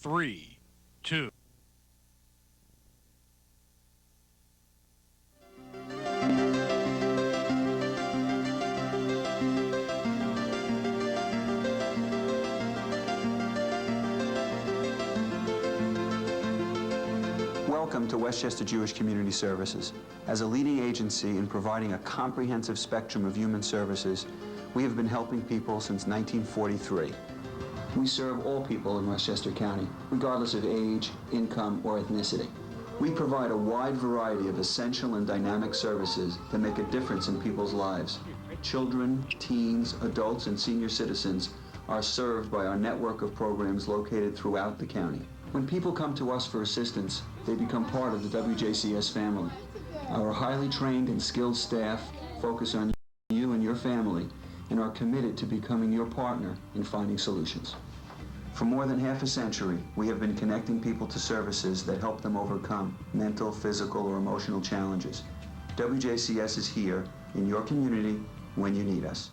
3, 2. Welcome to Westchester Jewish Community Services. As a leading agency in providing a comprehensive spectrum of human services, we have been helping people since 1943. We serve all people in Westchester County, regardless of age, income, or ethnicity. We provide a wide variety of essential and dynamic services that make a difference in people's lives. Children, teens, adults, and senior citizens are served by our network of programs located throughout the county. When people come to us for assistance, they become part of the WJCS family. Our highly trained and skilled staff focus on you and your family and are committed to becoming your partner in finding solutions. For more than half a century, we have been connecting people to services that help them overcome mental, physical, or emotional challenges. WJCS is here in your community when you need us.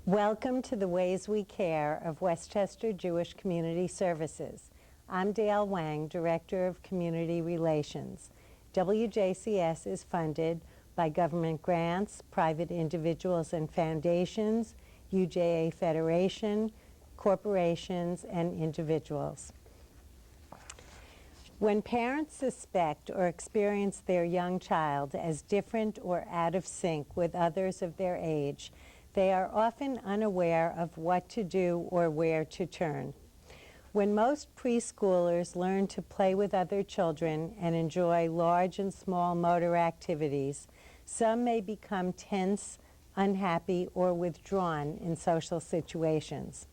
Welcome to the Ways We Care of Westchester Jewish Community Services. I'm Dale Wang, Director of Community Relations. WJCS is funded by government grants, private individuals and foundations, UJA Federation, corporations, and individuals. When parents suspect or experience their young child as different or out of sync with others of their age, they are often unaware of what to do or where to turn. When most preschoolers learn to play with other children and enjoy large and small motor activities, some may become tense, unhappy, or withdrawn in social situations.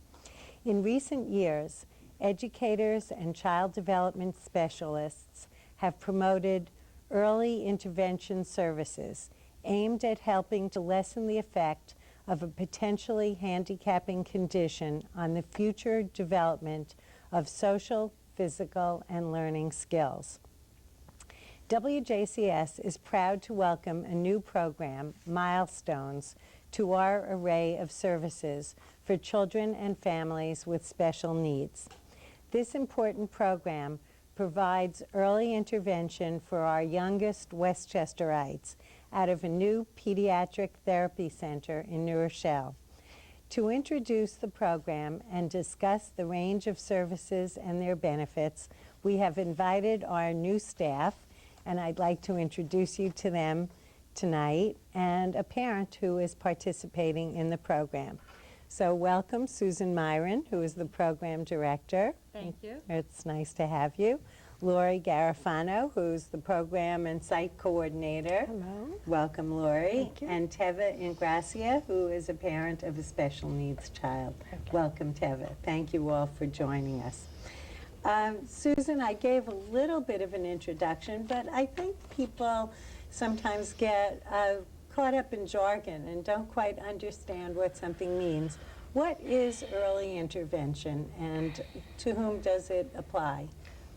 In recent years, educators and child development specialists have promoted early intervention services aimed at helping to lessen the effect of a potentially handicapping condition on the future development of social, physical, and learning skills. WJCS is proud to welcome a new program, Milestones, to our array of services for children and families with special needs. This important program provides early intervention for our youngest Westchesterites out of a new pediatric therapy center in New Rochelle. To introduce the program and discuss the range of services and their benefits, we have invited our new staff, and I'd like to introduce you to them tonight, and a parent who is participating in the program. So welcome Susan Myron, who is the program director. Thank you. It's nice to have you. Lori Garafano, who's the program and site coordinator. Hello. Welcome, Lori. Thank you. And Teva and Gracia, who is a parent of a special needs child. Okay. Welcome, Teva. Thank you all for joining us. Susan, I gave a little bit of an introduction, but I think people sometimes get caught up in jargon and don't quite understand what something means. What is early intervention, and to whom does it apply?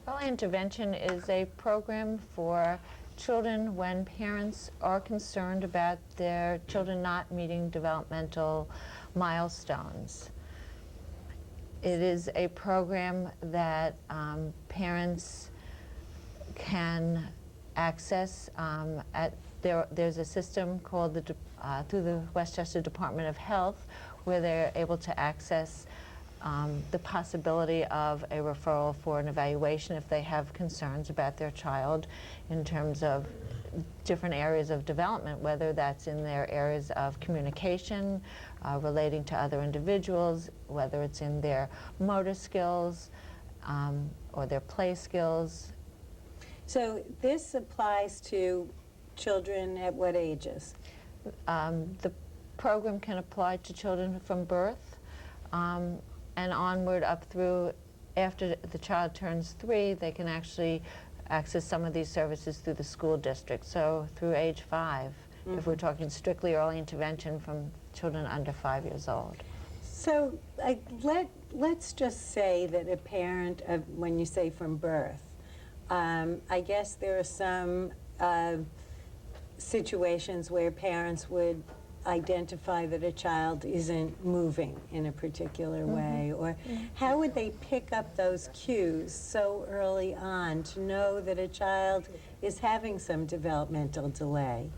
Early intervention is a program for children when parents are concerned about their children not meeting developmental milestones. It is a program that parents can access there's a system called through the Westchester Department of Health where they're able to access the possibility of a referral for an evaluation if they have concerns about their child in terms of different areas of development, whether that's in their areas of communication, relating to other individuals, whether it's in their motor skills or their play skills. So this applies to children at what ages? The program can apply to children from birth and onward up through after the child turns 3, they can actually access some of these services through the school district, so through age 5, if we're talking strictly early intervention from children under 5 years old. So let's just say that a parent, when you say from birth, I guess there are some situations where parents would identify that a child isn't moving in a particular way? Or how would they pick up those cues so early on to know that a child is having some developmental delay?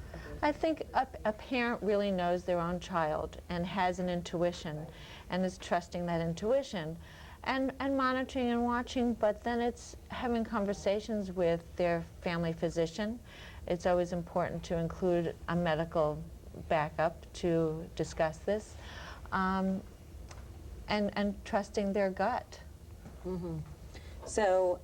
I think a parent really knows their own child and has an intuition and is trusting that intuition and monitoring and watching, but then it's having conversations with their family physician. It's always important to include a medical backup to discuss this, and trusting their gut. So,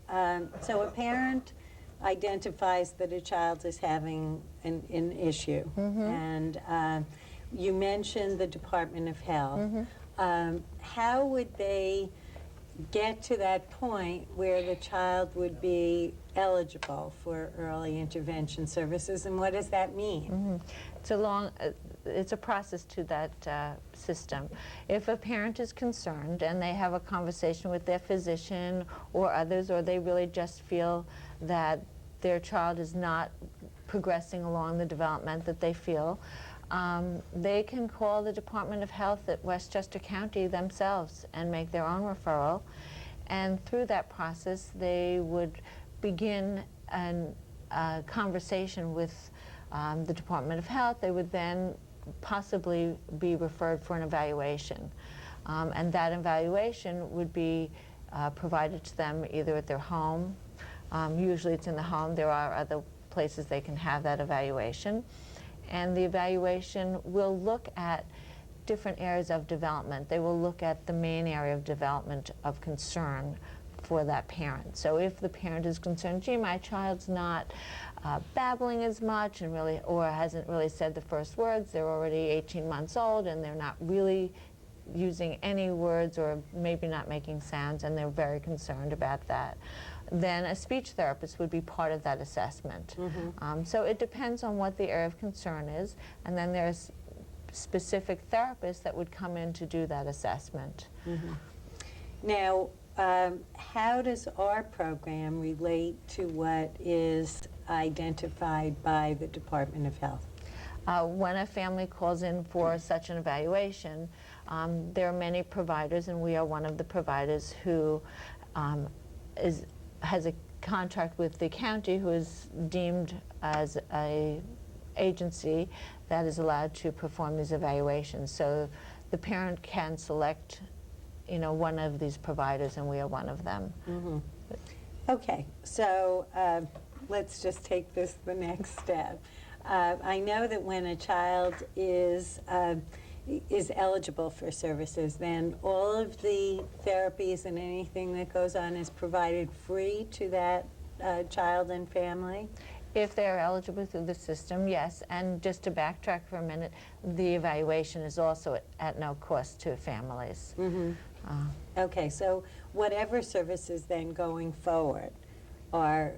so a parent identifies that a child is having an issue, and you mentioned the Department of Health. How would they get to that point where the child would be eligible for early intervention services, and what does that mean? It's a process to that system. If a parent is concerned and they have a conversation with their physician or others, or they really just feel that their child is not progressing along the development that they feel, they can call the Department of Health at Westchester County themselves and make their own referral. And through that process, they would begin a conversation with the Department of Health. They would then possibly be referred for an evaluation. And that evaluation would be provided to them either at their home. Usually it's in the home. There are other places they can have that evaluation. And the evaluation will look at different areas of development. They will look at the main area of development of concern for that parent. So if the parent is concerned, gee, my child's not babbling as much and really, or hasn't really said the first words, they're already 18 months old and they're not really using any words or maybe not making sounds, and they're very concerned about that, then a speech therapist would be part of that assessment. So it depends on what the area of concern is, and then there's specific therapists that would come in to do that assessment. Now, how does our program relate to what is identified by the Department of Health? When a family calls in for such an evaluation, there are many providers, and we are one of the providers who has a contract with the county, who is deemed as a agency that is allowed to perform these evaluations. So the parent can select, one of these providers, and we are one of them. Okay, so let's just take this the next step. I know that when a child is eligible for services, then all of the therapies and anything that goes on is provided free to that child and family? If they're eligible through the system, yes. And just to backtrack for a minute, the evaluation is also at no cost to families. Okay, so whatever services then going forward are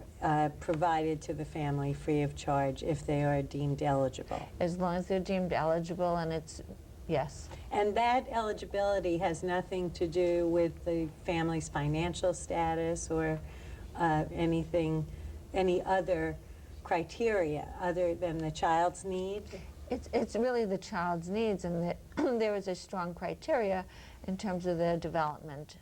provided to the family free of charge if they are deemed eligible. As long as they're deemed eligible, and it's, yes. And that eligibility has nothing to do with the family's financial status or any other criteria other than the child's need? It's really the child's needs, and there is a strong criteria in terms of their development.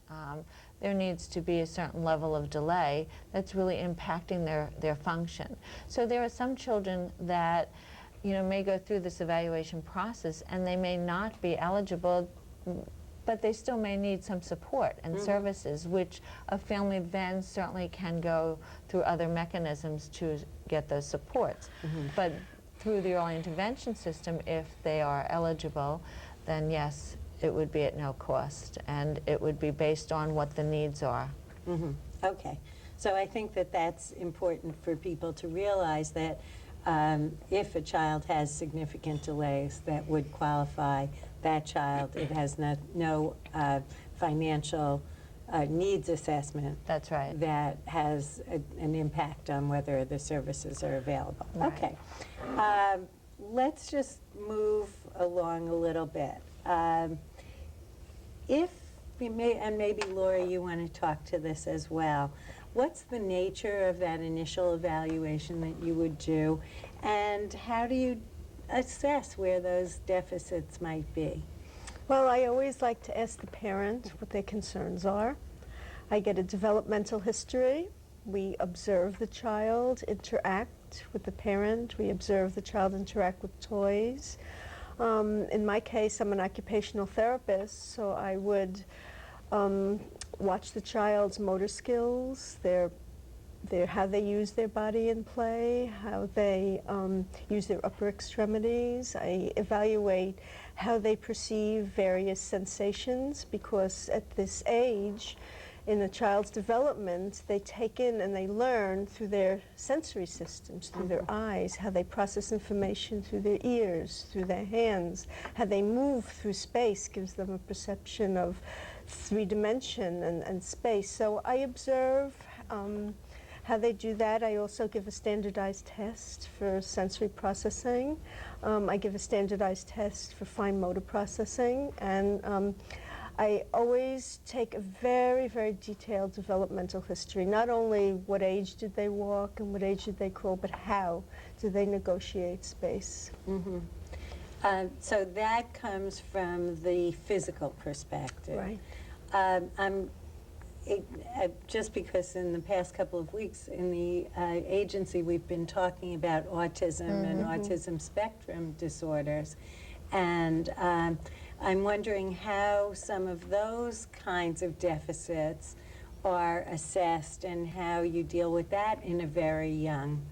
There needs to be a certain level of delay that's really impacting their function. So there are some children that may go through this evaluation process and they may not be eligible, but they still may need some support and services, which a family then certainly can go through other mechanisms to get those supports. But through the early intervention system, if they are eligible, then yes, it would be at no cost, and it would be based on what the needs are. Okay, so I think that that's important for people to realize that if a child has significant delays that would qualify that child, it has no financial needs assessment. That's right. That has an impact on whether the services are available. Right. Okay, let's just move along a little bit. If we may, and maybe Laura, you want to talk to this as well. What's the nature of that initial evaluation that you would do, and how do you assess where those deficits might be? Well, I always like to ask the parent what their concerns are. I get a developmental history. We observe the child interact with the parent. We observe the child interact with toys. In my case, I'm an occupational therapist, so I would watch the child's motor skills, how they use their body in play, how they use their upper extremities. I evaluate how they perceive various sensations, because at this age, in a child's development, they take in and they learn through their sensory systems, through their eyes, how they process information through their ears, through their hands, how they move through space gives them a perception of three-dimension and space. So I observe how they do that. I also give a standardized test for sensory processing. I give a standardized test for fine motor processing, and I always take a very, very detailed developmental history. Not only what age did they walk and what age did they crawl, but how do they negotiate space. So that comes from the physical perspective. Right. Just because in the past couple of weeks in the agency we've been talking about autism and autism spectrum disorders, and I'm wondering how some of those kinds of deficits are assessed and how you deal with that in a very young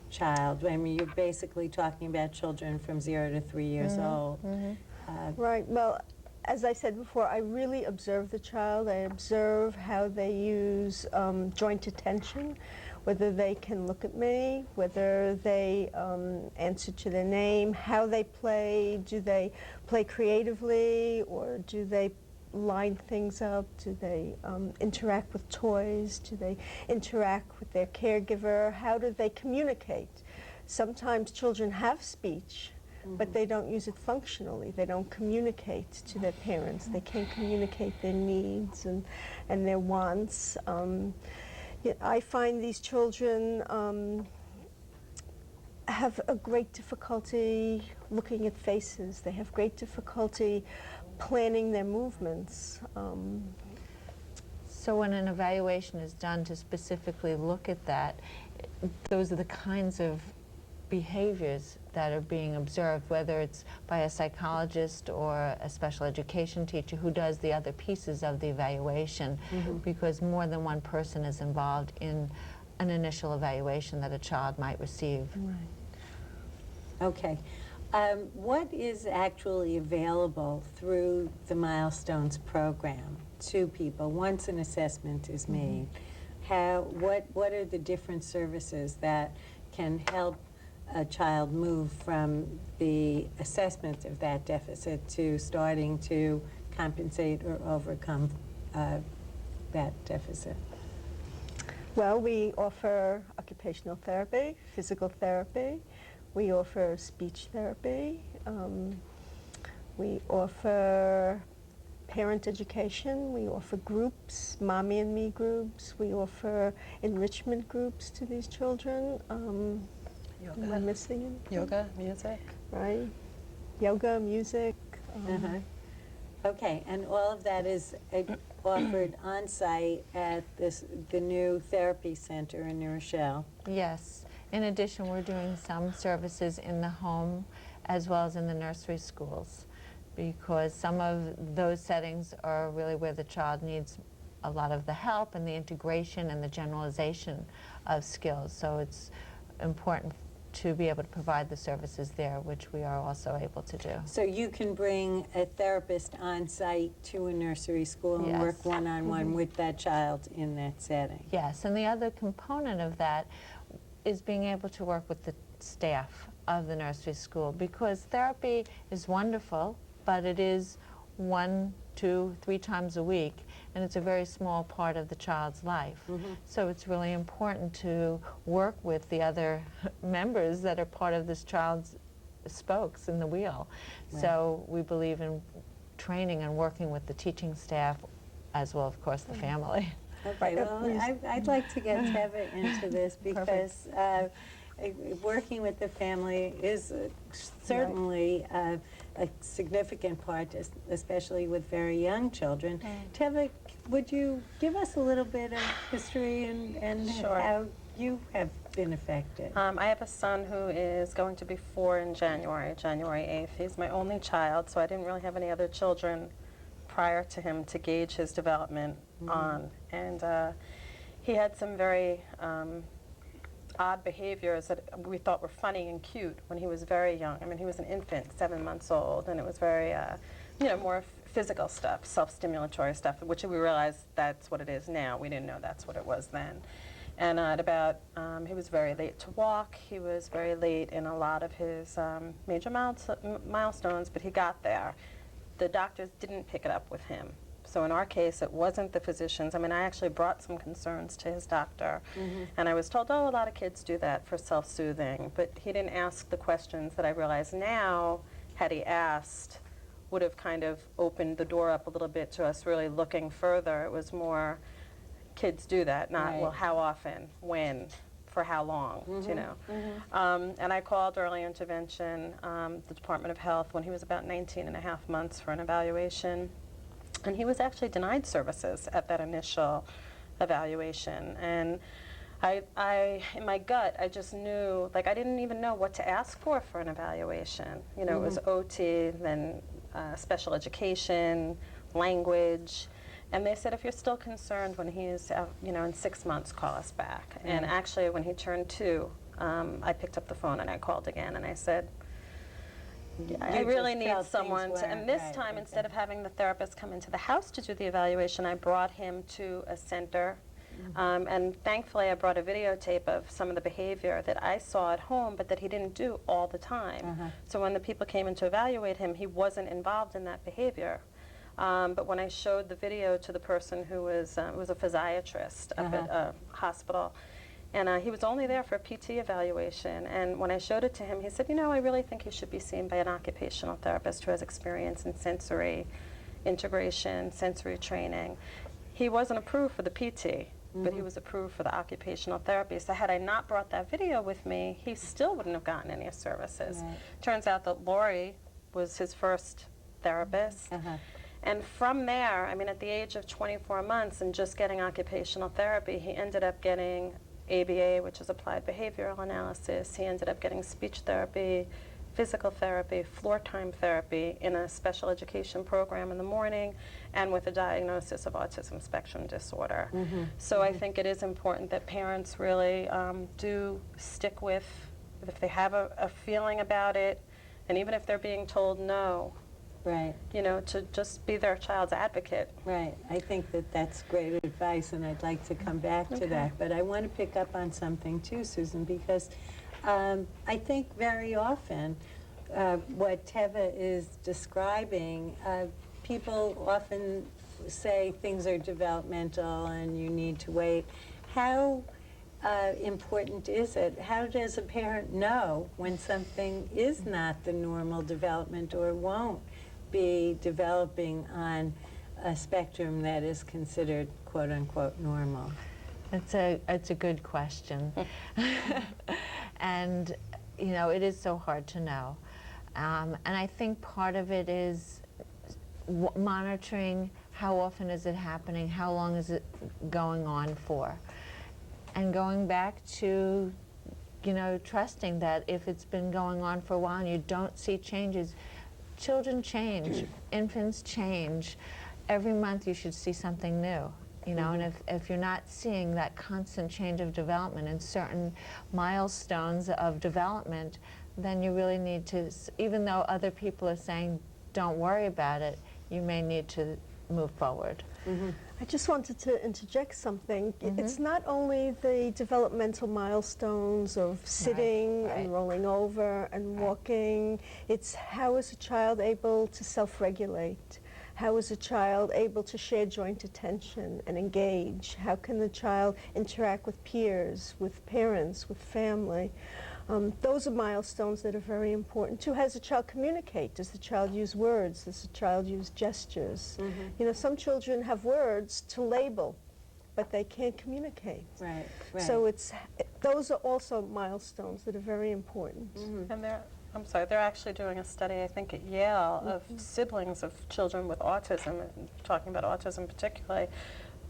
child. I mean, you're basically talking about children from 0 to 3 years old. Right. Well, as I said before, I really observe the child. I observe how they use joint attention, whether they can look at me, whether they answer to their name, how they play. Do they play creatively, or do they line things up? Do they interact with toys? Do they interact with their caregiver? How do they communicate? Sometimes children have speech, but they don't use it functionally. They don't communicate to their parents. They can't communicate their needs and their wants. I find these children have a great difficulty looking at faces. They have great difficulty planning their movements. So when an evaluation is done to specifically look at that, those are the kinds of behaviors that are being observed, whether it's by a psychologist or a special education teacher who does the other pieces of the evaluation, because more than one person is involved in an initial evaluation that a child might receive. Okay. What is actually available through the Milestones program to people once an assessment is made? What are the different services that can help a child move from the assessment of that deficit to starting to compensate or overcome that deficit? Well, we offer occupational therapy, physical therapy. We offer speech therapy. We offer parent education. We offer groups, mommy and me groups. We offer enrichment groups to these children. Am I missing anything? Yoga, music. Right. Yoga, music. Okay, and all of that is offered on-site at the new therapy center in New Rochelle. Yes. In addition, we're doing some services in the home as well as in the nursery schools, because some of those settings are really where the child needs a lot of the help and the integration and the generalization of skills. So it's important to be able to provide the services there, which we are also able to do. So you can bring a therapist on site to a nursery school and work one-on-one with that child in that setting. Yes, and the other component of that is being able to work with the staff of the nursery school, because therapy is wonderful, but it is 1, 2, 3 times a week, and it's a very small part of the child's life. So it's really important to work with the other members that are part of this child's spokes in the wheel. So we believe in training and working with the teaching staff, as well, of course, the family. Okay, well, I'd like to get Teva into this because working with the family is certainly a significant part, especially with very young children. Teva, would you give us a little bit of history and Sure. how you have been affected? I have a son who is going to be 4 in January 8th. He's my only child, so I didn't really have any other children prior to him to gauge his development on. And he had some very odd behaviors that we thought were funny and cute when he was very young. I mean, he was an infant, 7 months old, and it was very, more physical stuff, self-stimulatory stuff, which we realized that's what it is now. We didn't know that's what it was then. And at about, he was very late to walk. He was very late in a lot of his major milestones, but he got there. The doctors didn't pick it up with him. So in our case, it wasn't the physicians. I mean, I actually brought some concerns to his doctor, and I was told, oh, a lot of kids do that for self-soothing, but he didn't ask the questions that I realize now, had he asked, would have kind of opened the door up a little bit to us really looking further. It was more, kids do that, not, Right. well, how often, when, for how long, you know. And I called early intervention, the Department of Health, when he was about 19 and a half months for an evaluation. And he was actually denied services at that initial evaluation. And I, in my gut, I just knew, like, I didn't even know what to ask for an evaluation. You know, it was OT, then special education, language. And they said, if you're still concerned when he's, in 6 months, call us back. And actually, when he turned 2, I picked up the phone and I called again and I said, I really need someone to, and this time, instead of having the therapist come into the house to do the evaluation, I brought him to a center. And thankfully, I brought a videotape of some of the behavior that I saw at home, but that he didn't do all the time. So when the people came in to evaluate him, he wasn't involved in that behavior. But when I showed the video to the person who was a physiatrist up at a hospital, and he was only there for a PT evaluation, and when I showed it to him, he said, I really think he should be seen by an occupational therapist who has experience in sensory integration, sensory training. He wasn't approved for the PT, but he was approved for the occupational therapy. So had I not brought that video with me, he still wouldn't have gotten any services. Turns out that Lori was his first therapist. And from there, I mean, at the age of 24 months and just getting occupational therapy, he ended up getting ABA, which is applied behavioral analysis. He ended up getting speech therapy, physical therapy, floor time therapy in a special education program in the morning, and with a diagnosis of autism spectrum disorder. So I think it is important that parents really do stick with, if they have a feeling about it, and even if they're being told no, to just be their child's advocate. Right. I think that that's great advice, and I'd like to come back to that. But I want to pick up on something too, Susan, because I think very often what Teva is describing, people often say things are developmental and you need to wait. How important is it? How does a parent know when something is not the normal development or won't be developing on a spectrum that is considered quote-unquote normal? It's a good question. And, it is so hard to know. And I think part of it is monitoring how often is it happening, how long is it going on for. And going back to, trusting that if it's been going on for a while and you don't see changes, children change, infants change. Every month you should see something new. And if you're not seeing that constant change of development and certain milestones of development, then you really need to, even though other people are saying, don't worry about it, you may need to move forward. I just wanted to interject something. It's not only the developmental milestones of sitting and rolling over and walking. It's how is a child able to self-regulate? How is a child able to share joint attention and engage? How can the child interact with peers, with parents, with family? Those are milestones that are very important too. How does the child communicate? Does the child use words? Does the child use gestures? Some children have words to label but they can't communicate. Right, right. So those are also milestones that are very important. And they're actually doing a study, I think at Yale, of siblings of children with autism, and talking about autism particularly,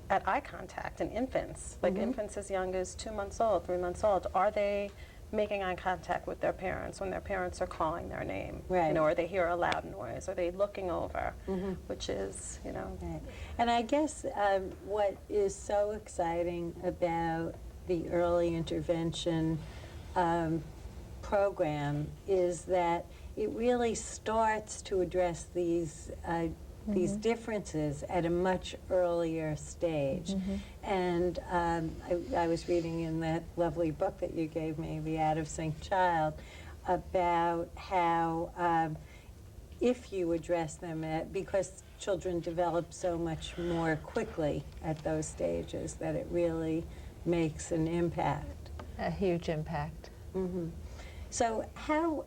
at eye contact in infants, like infants as young as 2 months old, 3 months old. Are they making eye contact with their parents when their parents are calling their name? Right. You know, or they hear a loud noise? Are they looking over? Which is, you know. Right. And I guess what is so exciting about the early intervention program is that it really starts to address these differences at a much earlier stage. And I was reading in that lovely book that you gave me, The Out of Sync Child, about how if you address them because children develop so much more quickly at those stages, that it really makes an impact. A huge impact. So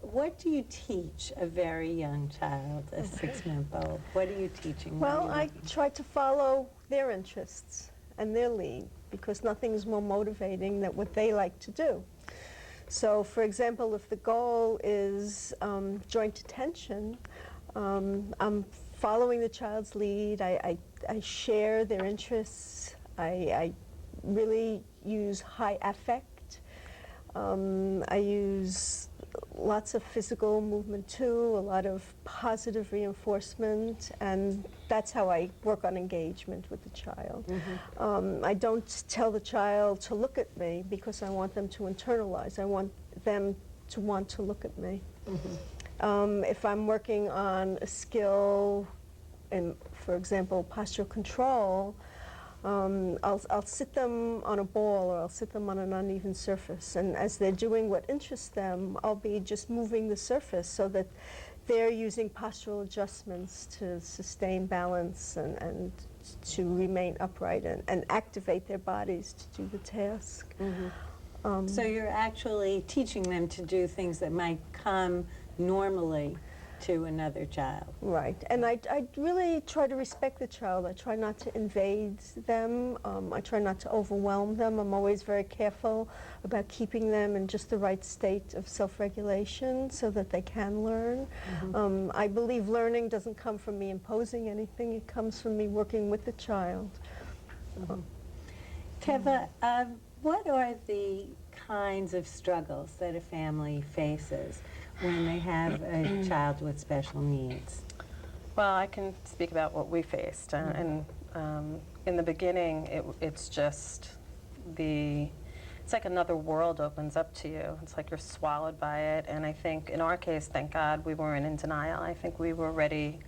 what do you teach a very young child, a 6-month-old? What are you teaching them? Well, I try to follow their interests and their lead, because nothing is more motivating than what they like to do. So, for example, if the goal is joint attention, I'm following the child's lead. I share their interests. I really use high affect. I use lots of physical movement too, a lot of positive reinforcement, and that's how I work on engagement with the child. I don't tell the child to look at me because I want them to internalize. I want them to want to look at me. If I'm working on a skill, in, for example, postural control, I'll sit them on a ball, or I'll sit them on an uneven surface, and as they're doing what interests them, I'll be just moving the surface so that they're using postural adjustments to sustain balance and to remain upright and activate their bodies to do the task. So you're actually teaching them to do things that might come normally to another child. Right, and I really try to respect the child. I try not to invade them. I try not to overwhelm them. I'm always very careful about keeping them in just the right state of self-regulation so that they can learn. I believe learning doesn't come from me imposing anything. It comes from me working with the child. Teva, what are the kinds of struggles that a family faces when they have a child with special needs? Well, I can speak about what we faced, and in the beginning, it's just it's like another world opens up to you. It's like you're swallowed by it, and I think in our case, thank God, we weren't in denial. I think we were ready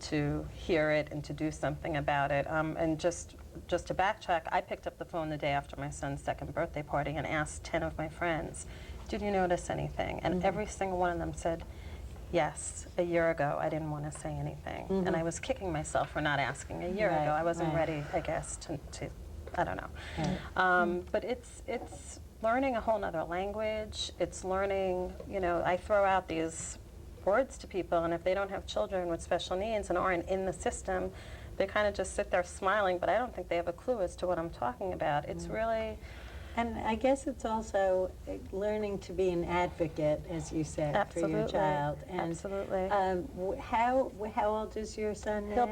to hear it and to do something about it. And just to backtrack, I picked up the phone the day after my son's 2nd birthday party and asked 10 of my friends, did you notice anything? And every single one of them said, yes, a year ago I didn't want to say anything. And I was kicking myself for not asking a year ago. I wasn't ready, I guess, to I don't know. But it's learning a whole nother language. It's learning, you know, I throw out these words to people, and if they don't have children with special needs and aren't in the system, they kind of just sit there smiling, but I don't think they have a clue as to what I'm talking about. It's really... And I guess it's also learning to be an advocate, as you said, for your child. And, absolutely. How old is your son now?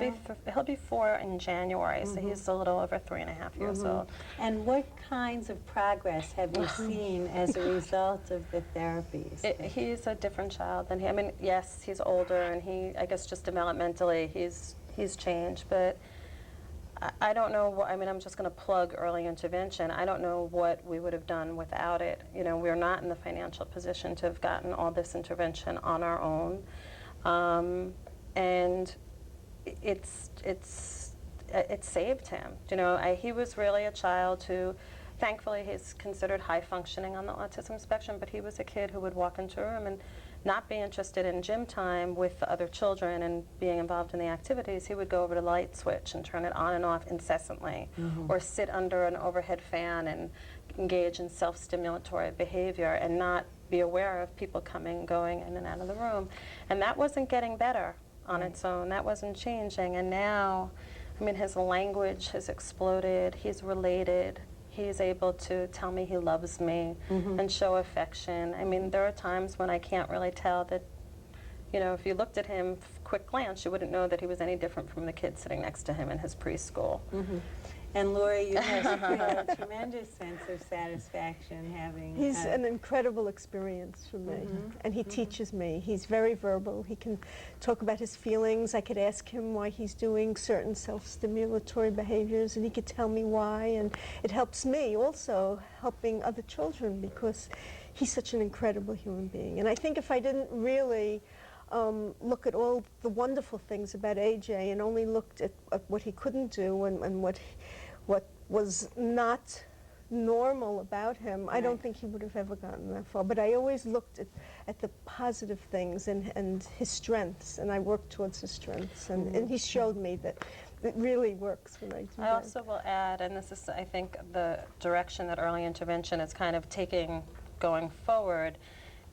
He'll be 4 in January, so he's a little over 3.5 years old. And what kinds of progress have you seen as a result of the therapies? He's a different child than him. I mean, yes, he's older, and I guess just developmentally, he's changed, but I don't know, I mean, I'm just going to plug early intervention. I don't know what we would have done without it. You know, we're not in the financial position to have gotten all this intervention on our own. And it saved him. You know, he was really a child who, thankfully, he's considered high functioning on the autism spectrum, but he was a kid who would walk into a room and not be interested in gym time with the other children and being involved in the activities. He would go over to the light switch and turn it on and off incessantly, or sit under an overhead fan and engage in self-stimulatory behavior and not be aware of people coming, going in and out of the room. And that wasn't getting better on its own. That wasn't changing. And now, I mean, his language has exploded. He's related. He's able to tell me he loves me and show affection. I mean, there are times when I can't really tell that, you know, if you looked at him, quick glance, you wouldn't know that he was any different from the kid sitting next to him in his preschool. And Laura, you must feel a tremendous sense of satisfaction having... He's an incredible experience for me, and he teaches me. He's very verbal. He can talk about his feelings. I could ask him why he's doing certain self-stimulatory behaviors, and he could tell me why, and it helps me also helping other children because he's such an incredible human being. And I think if I didn't really look at all the wonderful things about AJ and only looked at what he couldn't do and what was not normal about him, I don't think he would have ever gotten that far. But I always looked at the positive things and his strengths, and I worked towards his strengths. And he showed me that it really works when I do that. I also will add, and this is, I think, the direction that early intervention is kind of taking going forward,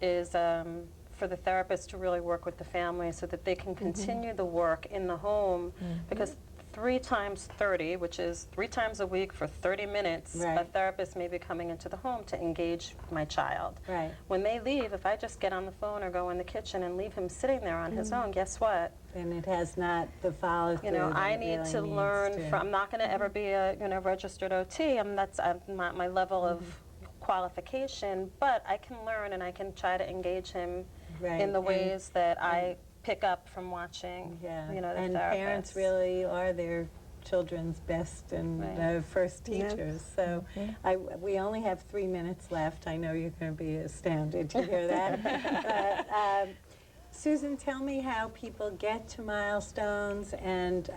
is for the therapist to really work with the family so that they can continue the work in the home, because 3 times 30, which is 3 times a week for 30 minutes, a therapist may be coming into the home to engage my child. When they leave, if I just get on the phone or go in the kitchen and leave him sitting there on his own, guess what? And it has not the follow-through. You know, that I it need really to needs learn to. from, I'm not going to ever be a, you know, registered OT. That's not my level of qualification, but I can learn and I can try to engage him in the ways that I pick up from watching, you know, the and therapist. parents really are their children's best and first teachers. So we only have 3 minutes left. I know you're going to be astounded to hear that. But, Susan, tell me how people get to Milestones and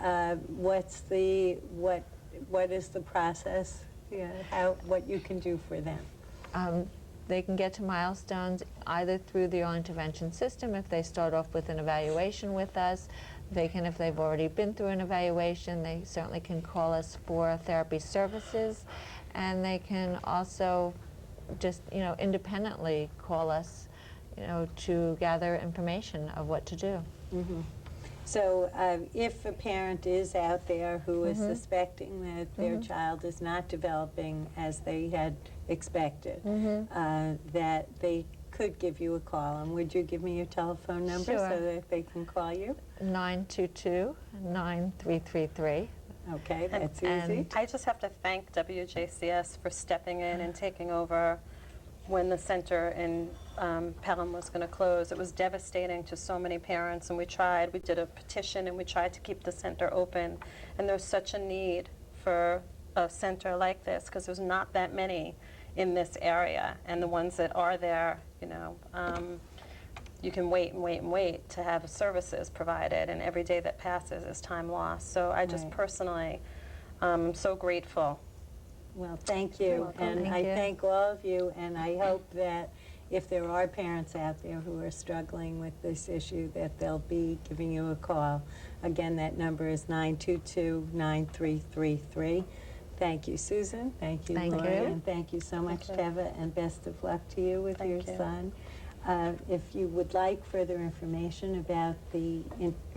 what is the process? What you can do for them. They can get to Milestones either through the early intervention system if they start off with an evaluation with us. They can, if they've already been through an evaluation, they certainly can call us for therapy services. And they can also just, you know, independently call us, you know, to gather information of what to do. So if a parent is out there who is suspecting that their child is not developing as they had expected, that they could give you a call. And would you give me your telephone number so that they can call you? 922-9333. Okay, that's easy. I just have to thank WJCS for stepping in and taking over when the center in Pelham was going to close. It was devastating to so many parents, and we did a petition and we tried to keep the center open. And there's such a need for a center like this because there's not that many in this area, and the ones that are there, you know, you can wait and wait and wait to have services provided, and every day that passes is time lost. So I just personally am so grateful. Well, thank you, and I thank all of you, and I hope that if there are parents out there who are struggling with this issue, that they'll be giving you a call. Again, that number is 922-9333. Thank you, Susan. Thank you, Gloria. And thank you so much, Teva, and best of luck to you with your son. If you would like further information about the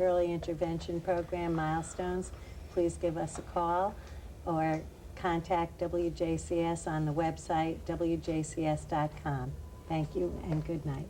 early intervention program, Milestones, please give us a call or contact WJCS on the website, wjcs.com. Thank you and good night.